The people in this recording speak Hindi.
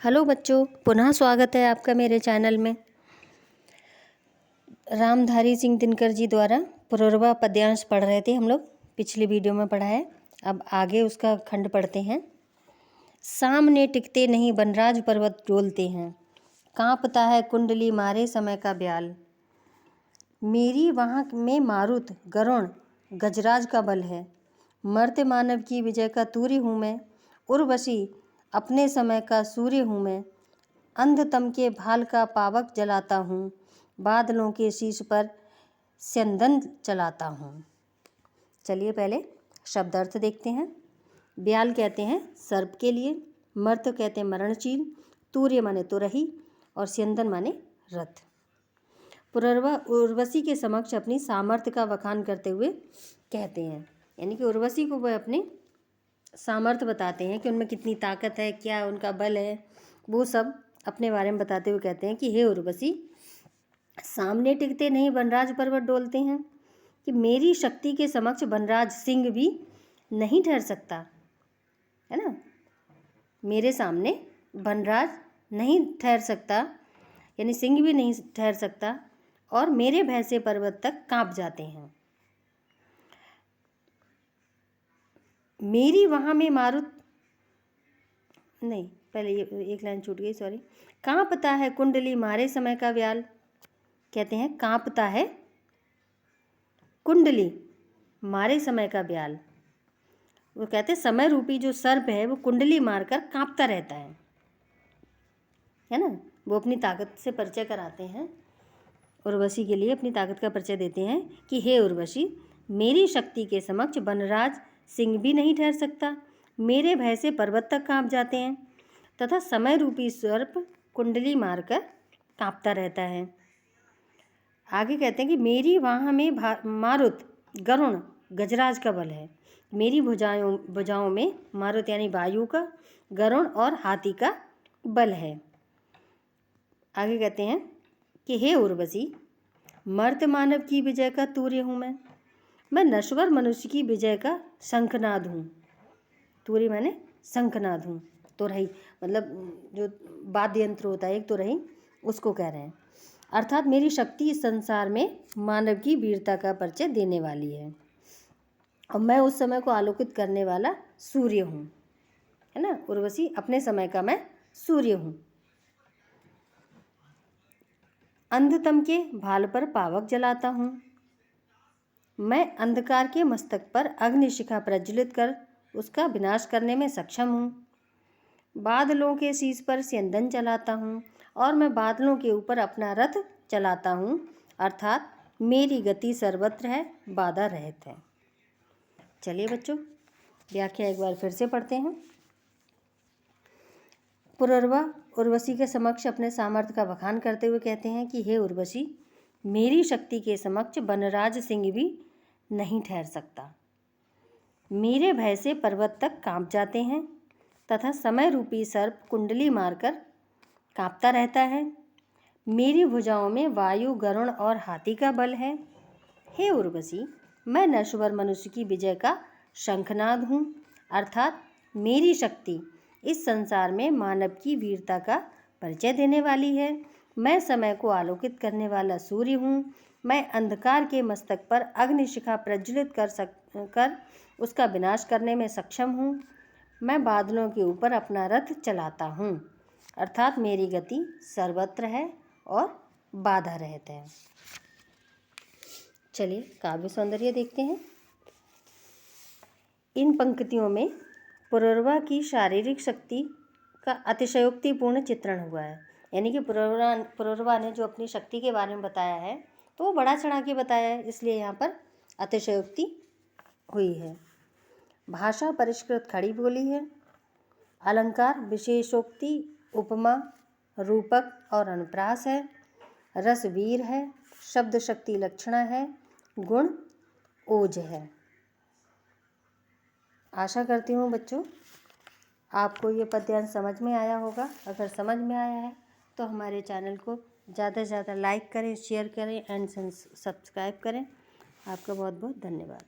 हेलो बच्चों, पुनः स्वागत है आपका मेरे चैनल में। रामधारी सिंह दिनकर जी द्वारा पुरर्वा पद्यांश पढ़ रहे थे हम लोग, पिछली वीडियो में पढ़ा है। अब आगे उसका खंड पढ़ते हैं। सामने टिकते नहीं बनराज पर्वत डोलते हैं, कांपता है कुंडली मारे समय का ब्याल। मेरी वहाँ में मारुत गरुण गजराज का बल है, मर्त्य मानव की विजय का तूर्य हूँ मैं। उर्वशी अपने समय का सूर्य हूँ मैं, अंधतम के भाल का पावक जलाता हूँ, बादलों के शीश पर स्यंदन चलाता हूँ। चलिए पहले शब्दार्थ देखते हैं। ब्याल कहते हैं सर्प के लिए, मर्त्य कहते हैं मरणशील, तूर्य माने तुरही और स्यंदन माने रथ। पुरर्वा उर्वशी के समक्ष अपनी सामर्थ्य का वखान करते हुए कहते हैं, यानी कि उर्वशी को वह अपने सामर्थ्य बताते हैं कि उनमें कितनी ताकत है, क्या उनका बल है, वो सब अपने बारे में बताते हुए कहते हैं कि हे उर्वशी, सामने टिकते नहीं वनराज पर्वत डोलते हैं, कि मेरी शक्ति के समक्ष वनराज सिंह भी नहीं ठहर सकता, है ना। मेरे सामने वनराज नहीं ठहर सकता, यानी सिंह भी नहीं ठहर सकता, और मेरे भय से पर्वत तक कांप जाते हैं। मेरी वहाँ में मारुत नहीं, पहले ये एक लाइन छूट गई, सॉरी। कांपता है कुंडली मारे समय का व्याल, कहते हैं कांपता है कुंडली मारे समय का ब्याल। वो कहते हैं समय रूपी जो सर्प है वो कुंडली मारकर कांपता रहता है ना। वो अपनी ताकत से परिचय कराते हैं, उर्वशी के लिए अपनी ताकत का परिचय देते हैं कि हे उर्वशी, मेरी शक्ति के समक्ष वनराज सिंह भी नहीं ठहर सकता, मेरे भय से पर्वत तक कांप जाते हैं, तथा समय रूपी सर्प कुंडली मारकर कांपता रहता है। आगे कहते हैं कि मेरी वहाँ में मारुत गरुण गजराज का बल है, मेरी भुजाओं में मारुत यानी वायु का, गरुण और हाथी का बल है। आगे कहते हैं कि हे उर्वशी, मर्त्य मानव की विजय का तूर्य हूँ मैं नश्वर मनुष्य की विजय का शंखनाद हूँ। तूर्य माने शंखनाद हूँ, तुरही मतलब जो वाद्य यंत्र होता है एक तुरही, उसको कह रहे हैं। अर्थात मेरी शक्ति इस संसार में मानव की वीरता का परिचय देने वाली है, और मैं उस समय को आलोकित करने वाला सूर्य हूँ, है ना। उर्वशी अपने समय का मैं सूर्य हूँ। अंधतम के भाल पर पावक जलाता हूँ, मैं अंधकार के मस्तक पर अग्निशिखा प्रज्वलित कर उसका विनाश करने में सक्षम हूँ। बादलों के शीश पर स्यंदन चलाता हूँ, और मैं बादलों के ऊपर अपना रथ चलाता हूँ, अर्थात मेरी गति सर्वत्र है, बाधा रहित है। चलिए बच्चों, व्याख्या एक बार फिर से पढ़ते हैं। पुरर्वा उर्वशी के समक्ष अपने सामर्थ्य का बखान करते हुए कहते हैं कि हे उर्वशी, मेरी शक्ति के समक्ष वनराज सिंह भी नहीं ठहर सकता, मेरे भय से पर्वत तक कांप जाते हैं, तथा समय रूपी सर्प कुंडली मारकर कांपता रहता है। मेरी भुजाओं में वायु गरुण और हाथी का बल है। हे उर्वशी, मैं नश्वर मनुष्य की विजय का शंखनाद हूँ, अर्थात मेरी शक्ति इस संसार में मानव की वीरता का परिचय देने वाली है। मैं समय को आलोकित करने वाला सूर्य हूँ। मैं अंधकार के मस्तक पर अग्निशिखा प्रज्वलित कर उसका विनाश करने में सक्षम हूँ। मैं बादलों के ऊपर अपना रथ चलाता हूँ, अर्थात मेरी गति सर्वत्र है और बाधा रहित है। चलिए काव्य सौंदर्य देखते हैं। इन पंक्तियों में पुरर्वा की शारीरिक शक्ति का अतिशयोक्तिपूर्ण चित्रण हुआ है, यानी कि पुरर्वा ने जो अपनी शक्ति के बारे में बताया है तो वो बड़ा चढ़ा के बताया है, इसलिए यहाँ पर अतिशयोक्ति हुई है। भाषा परिष्कृत खड़ी बोली है। अलंकार विशेषोक्ति, उपमा, रूपक और अनुप्रास है। रस वीर है। शब्द शक्ति लक्षणा है। गुण ओज है। आशा करती हूँ बच्चों आपको ये पद्यांश समझ में आया होगा। अगर समझ में आया है तो हमारे चैनल को ज़्यादा से ज़्यादा लाइक करें, शेयर करें एंड सब्सक्राइब करें। आपका बहुत बहुत धन्यवाद।